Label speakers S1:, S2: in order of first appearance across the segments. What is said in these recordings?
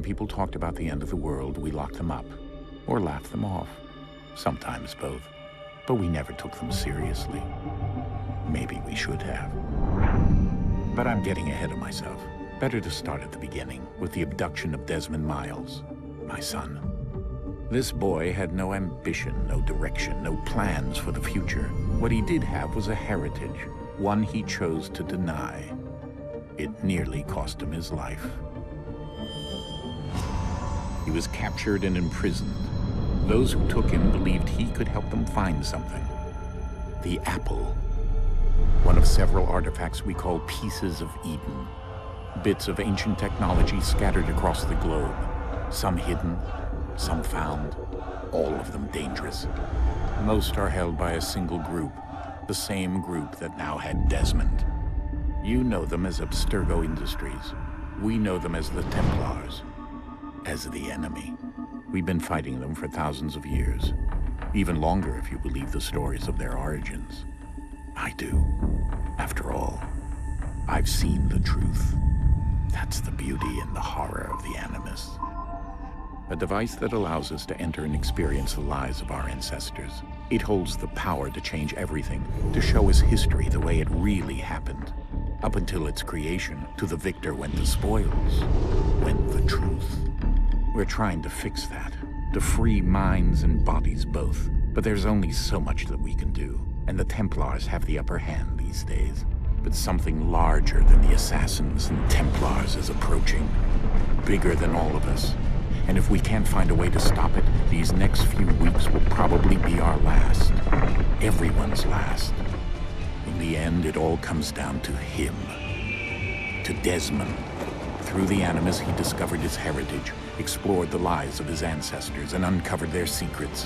S1: people talked about the end of the world, we locked them up, or laughed them off. Sometimes both. But we never took them seriously. Maybe we should have. But I'm getting ahead of myself. Better to start at the beginning, with the abduction of Desmond Miles, my son. This boy had no ambition, no direction, no plans for the future. What he did have was a heritage, one he chose to deny. It nearly cost him his life. He was captured and imprisoned. Those who took him believed he could help them find something. The apple. One of several artifacts we call pieces of Eden. Bits of ancient technology scattered across the globe. Some hidden, some found, all of them dangerous. Most are held by a single group, the same group that now had Desmond. You know them as Abstergo Industries. We know them as the Templars, as the enemy. We've been fighting them for thousands of years, even longer if you believe the stories of their origins. I do. After all, I've seen the truth. That's the beauty and the horror of the Animus. A device that allows us to enter and experience the lives of our ancestors. It holds the power to change everything, to show us history the way it really happened. Up until its creation, to the victor went the spoils, went the truth. We're trying to fix that, to free minds and bodies both. But there's only so much that we can do, and the Templars have the upper hand these days. But something larger than the Assassins and Templars is approaching, bigger than all of us. And if we can't find a way to stop it, these next few weeks will probably be our last. Everyone's last. In the end, it all comes down to him. To Desmond. Through the Animus, he discovered his heritage, explored the lives of his ancestors, and uncovered their secrets.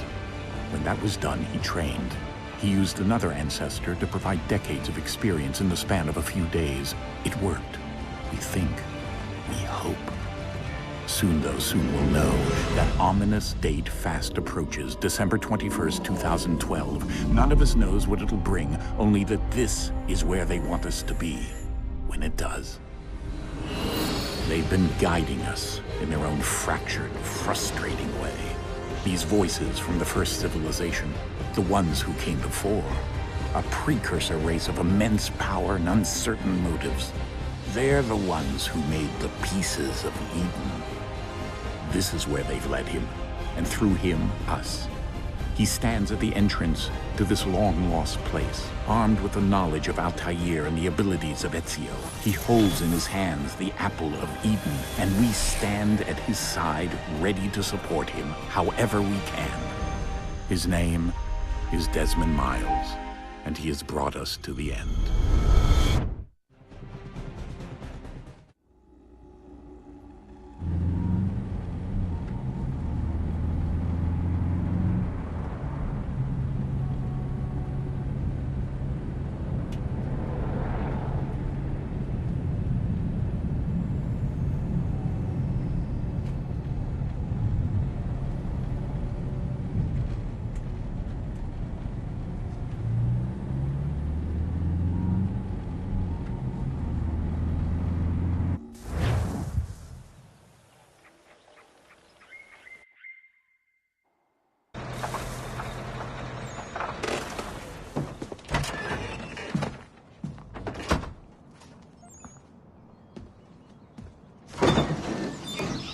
S1: When that was done, he trained. He used another ancestor to provide decades of experience in the span of a few days. It worked. We think. We hope. Soon we'll know. That ominous date fast approaches, December 21st, 2012. None of us knows what it'll bring, only that this is where they want us to be, when it does. They've been guiding us in their own fractured, frustrating way. These voices from the first civilization, the ones who came before, a precursor race of immense power and uncertain motives. They're the ones who made the pieces of Eden. This is where they've led him, and through him, us. He stands at the entrance to this long-lost place, armed with the knowledge of Altair and the abilities of Ezio. He holds in his hands the apple of Eden, and we stand at his side, ready to support him however we can. His name is Desmond Miles, and he has brought us to the end.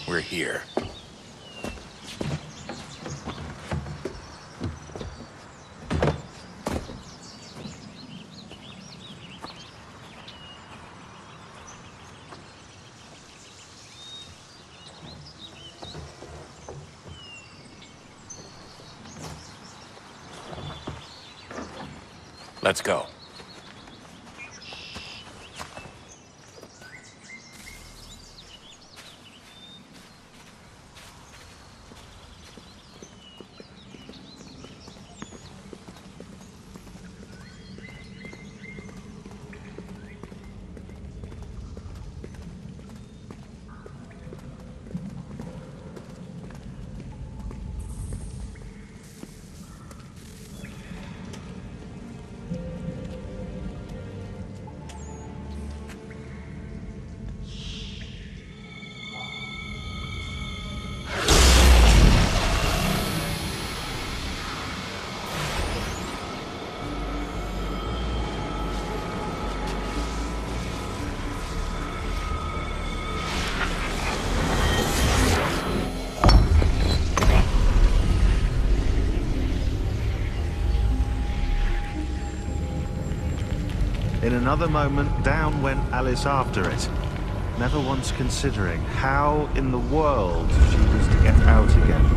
S1: We're here. Let's go.
S2: another moment, down went Alice after it, never once considering how in the world she was to get out again.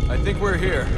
S3: I think we're here.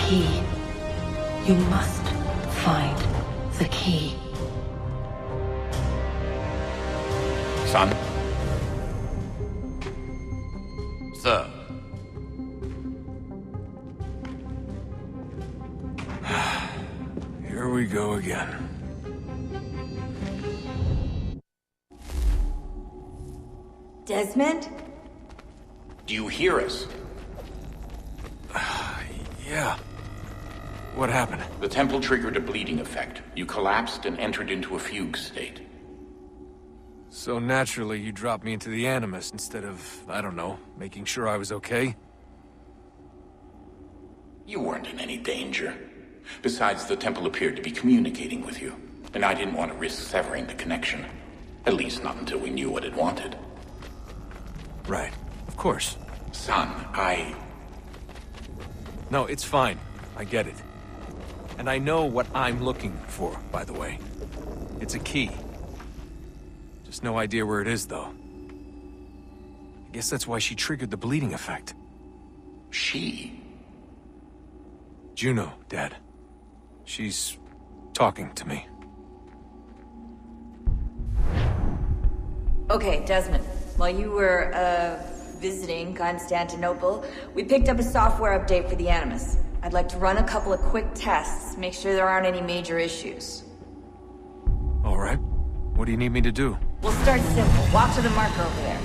S4: Key. You must find the key.
S1: Son?
S3: Sir. Here we go again.
S5: Desmond?
S1: Do you hear us?
S3: Yeah. What happened?
S1: The temple triggered a bleeding effect. You collapsed and entered into a fugue state.
S3: So naturally, you dropped me into the Animus instead of, I don't know, making sure I was okay?
S1: You weren't in any danger. Besides, the temple appeared to be communicating with you, and I didn't want to risk severing the connection. At least not until we knew what it wanted.
S3: Right. Of course.
S1: Son,
S3: No, it's fine. I get it. And I know what I'm looking for, by the way. It's a key. Just no idea where it is, though. I guess that's why she triggered the bleeding effect.
S1: She?
S3: Juno, Dad. She's talking to me.
S5: Okay, Desmond. While you were, visiting Constantinople, we picked up a software update for the Animus. I'd like to run a couple of quick tests, make sure there aren't any major issues.
S3: All right. What do you need me to do?
S5: We'll start simple. Walk to the marker over there.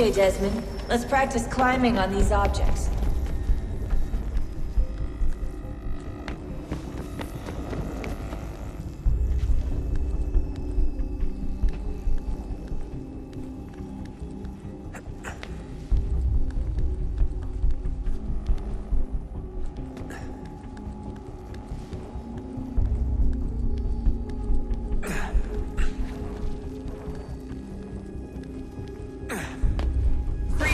S5: Okay, Desmond. Let's practice climbing on these objects.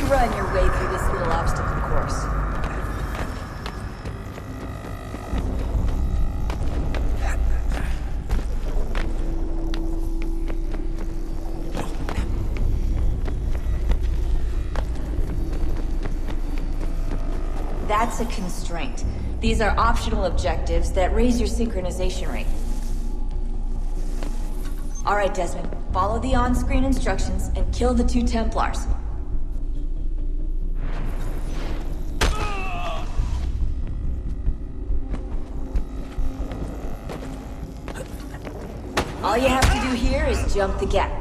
S5: Run your way through this little obstacle course. That's a constraint. These are optional objectives that raise your synchronization rate. All right, Desmond. Follow the on-screen instructions and kill the 2 Templars. All you have to do here is jump the gap.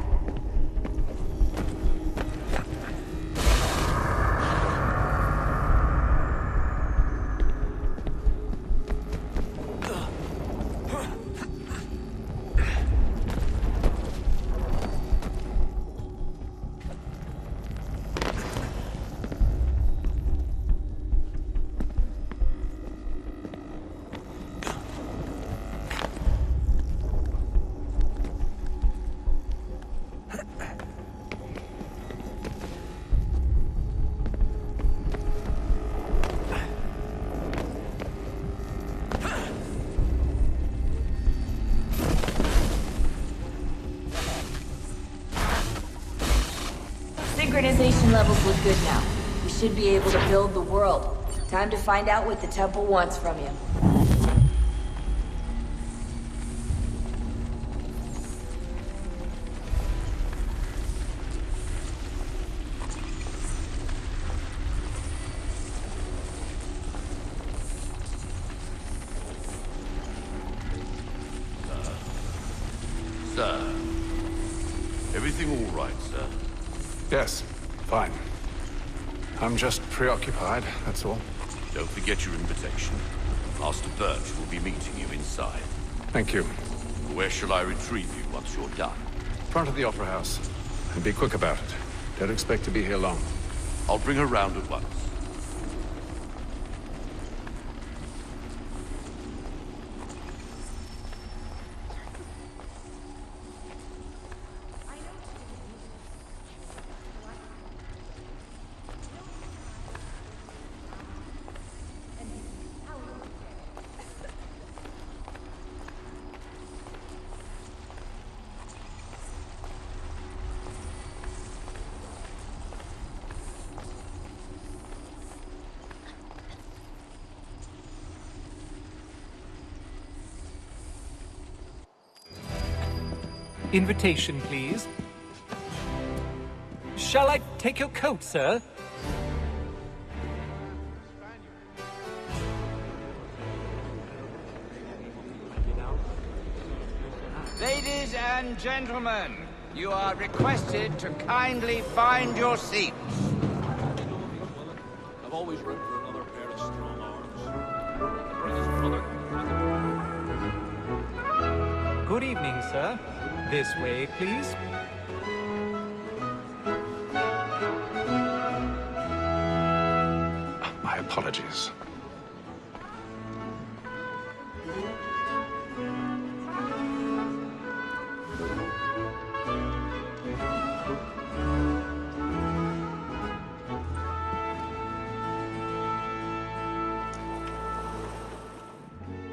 S5: Synchronization levels look good now. We should be able to build the world. Time to find out what the temple wants from you.
S6: Sir. Everything all right, sir?
S7: Yes, fine. I'm just preoccupied, that's all.
S6: Don't forget your invitation. Master Birch will be meeting you inside.
S7: Thank you.
S6: Where shall I retrieve you once you're done?
S7: Front of the Opera House. And be quick about it. Don't expect to be here long.
S6: I'll bring her round at once.
S8: Invitation, please. Shall I take your coat, sir?
S9: Ladies and gentlemen, you are requested to kindly find your seats.
S6: I've always room for another pair of strong arms.
S8: Good evening, sir. This way, please.
S7: My apologies.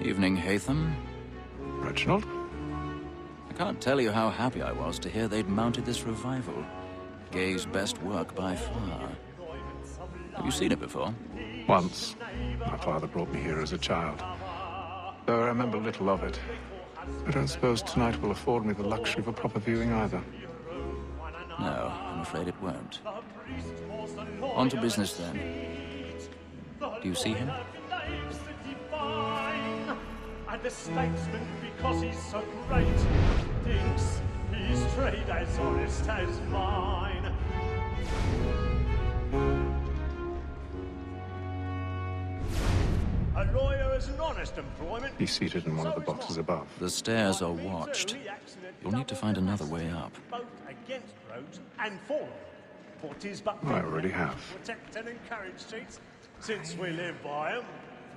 S10: Evening, Haytham.
S7: Reginald?
S10: I can't tell you how happy I was to hear they'd mounted this revival. Gay's best work by far. Have you seen it before?
S7: Once. My father brought me here as a child. Though I remember little of it. I don't suppose tonight will afford me the luxury of a proper viewing either.
S10: No, I'm afraid it won't. On to business, then. Do you see him?
S11: And the statesman, because he's so great, thinks his trade as honest as mine. A lawyer is an honest employment.
S7: He's seated in one of the boxes above.
S10: The stairs are watched. You'll need to find another way up.
S11: Both against roads and for them. For 'tis but
S7: I already have.
S11: protect and encourage streets, since we live by them.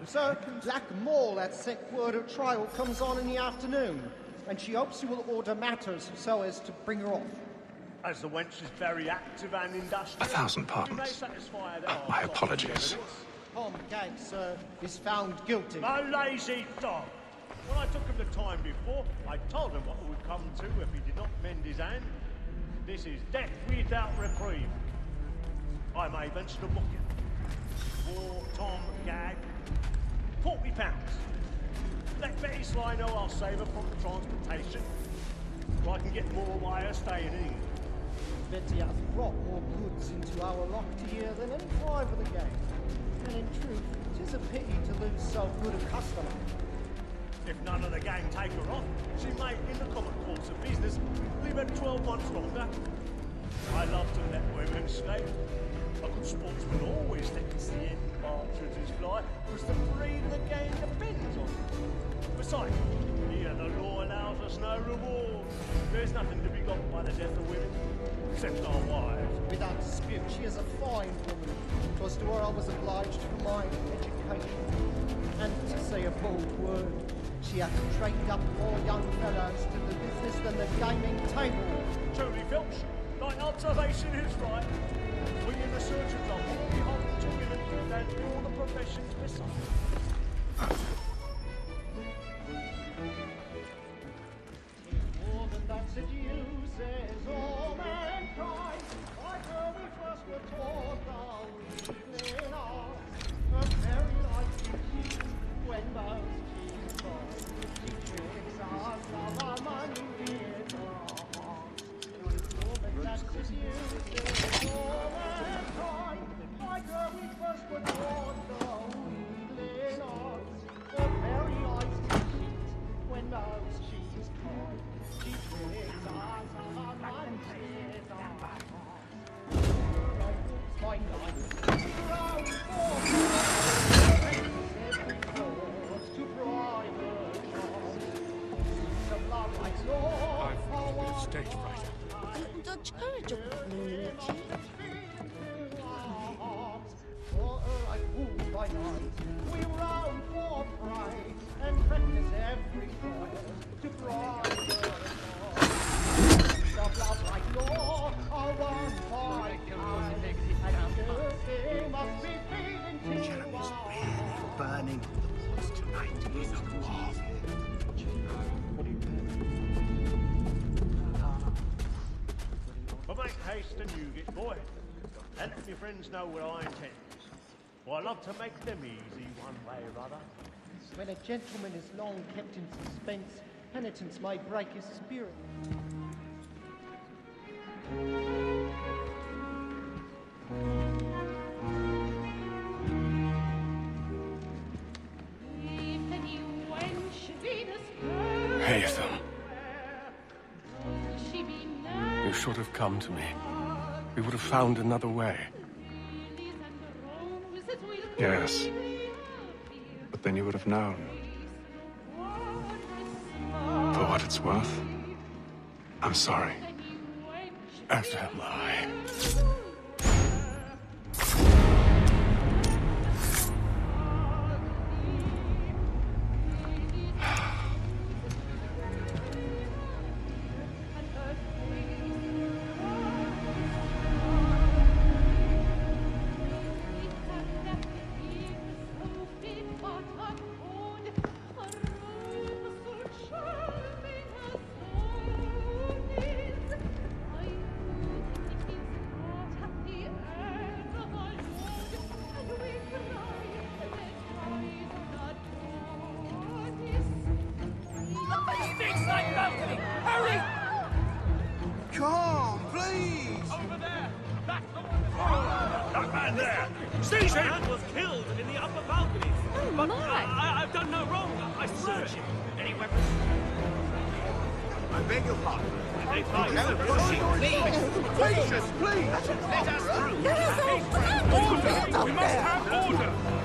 S12: Sir, Black Mall at sick word of trial comes on in the afternoon, and she hopes you will order matters so as to bring her off.
S11: As the wench is very active and industrious,
S7: 1,000 pardons.
S11: you may satisfy her
S7: My apologies.
S12: Tom Gag, sir, is found guilty.
S11: A lazy dog! When I took him the time before, I told him what would come to if he did not mend his hand. This is death without reprieve. I may venture to book him. For Tom Gag, £40. Let Betty Sly know I'll save her from transportation, so I can get more while her staying in England.
S12: Betty hath brought more goods into our locked year than any drive of the gang. And in truth, 'tis a pity to lose so good a customer.
S11: If none of the gang take her off, she may, in the common course of business, leave her 12 months longer. I love to let women stay. A good sportsman always lets the end partridges fly, because the breed of the gang depends on it. Besides, here the law allows us no reward. There's nothing to be got by the death of women, except our wives.
S12: Without dispute, she is a fine woman. 'Twas to her I was obliged for my education. And to say a bold word, she hath trained up more young fellows to the business than the gaming table.
S11: Truly, Filch, thy observation is right. We in the surgeons are more beholden to women than all the professions besides.
S12: More than that seduces all mankind. Like her we first were taught the weakling art. Her very life is used when most she falls. She tricks us of our money with her heart. More than that seduces all mankind. Like her we first were taught the weakling art. Her very life is used when most she's caught. She tricks us of our money with her heart. My life round for every cause to private shops. The blood like law.
S11: I've stage fright.
S13: Dutch courage of lunacy.
S12: For her I wound by night. We round for pride and practice every cause to private shops. The blood like law. Are one by
S14: Jeremy's really burning the woods tonight. He's a wolf.
S11: But make haste and you get, boy. And let your friends know what I intend. For I love to make them easy one way or other.
S12: When a gentleman is long kept in suspense, penitence may break his spirit.
S15: Haytham. You should have come to me. We would have found another way.
S7: Yes. But then you would have known. For what it's worth, I'm sorry.
S15: As am I.
S11: Hurry!
S14: Come, please!
S11: Over there! That man there! Seize him!
S16: That man was killed in the upper balcony.
S13: Oh,
S16: but
S13: my.
S16: I've done no wrong. I searched him. Any weapons?
S14: I beg your pardon.
S16: They find
S14: No,
S16: no
S14: pushing, please! Patience, please!
S16: Let us through.
S13: Let us off!
S11: We must have order!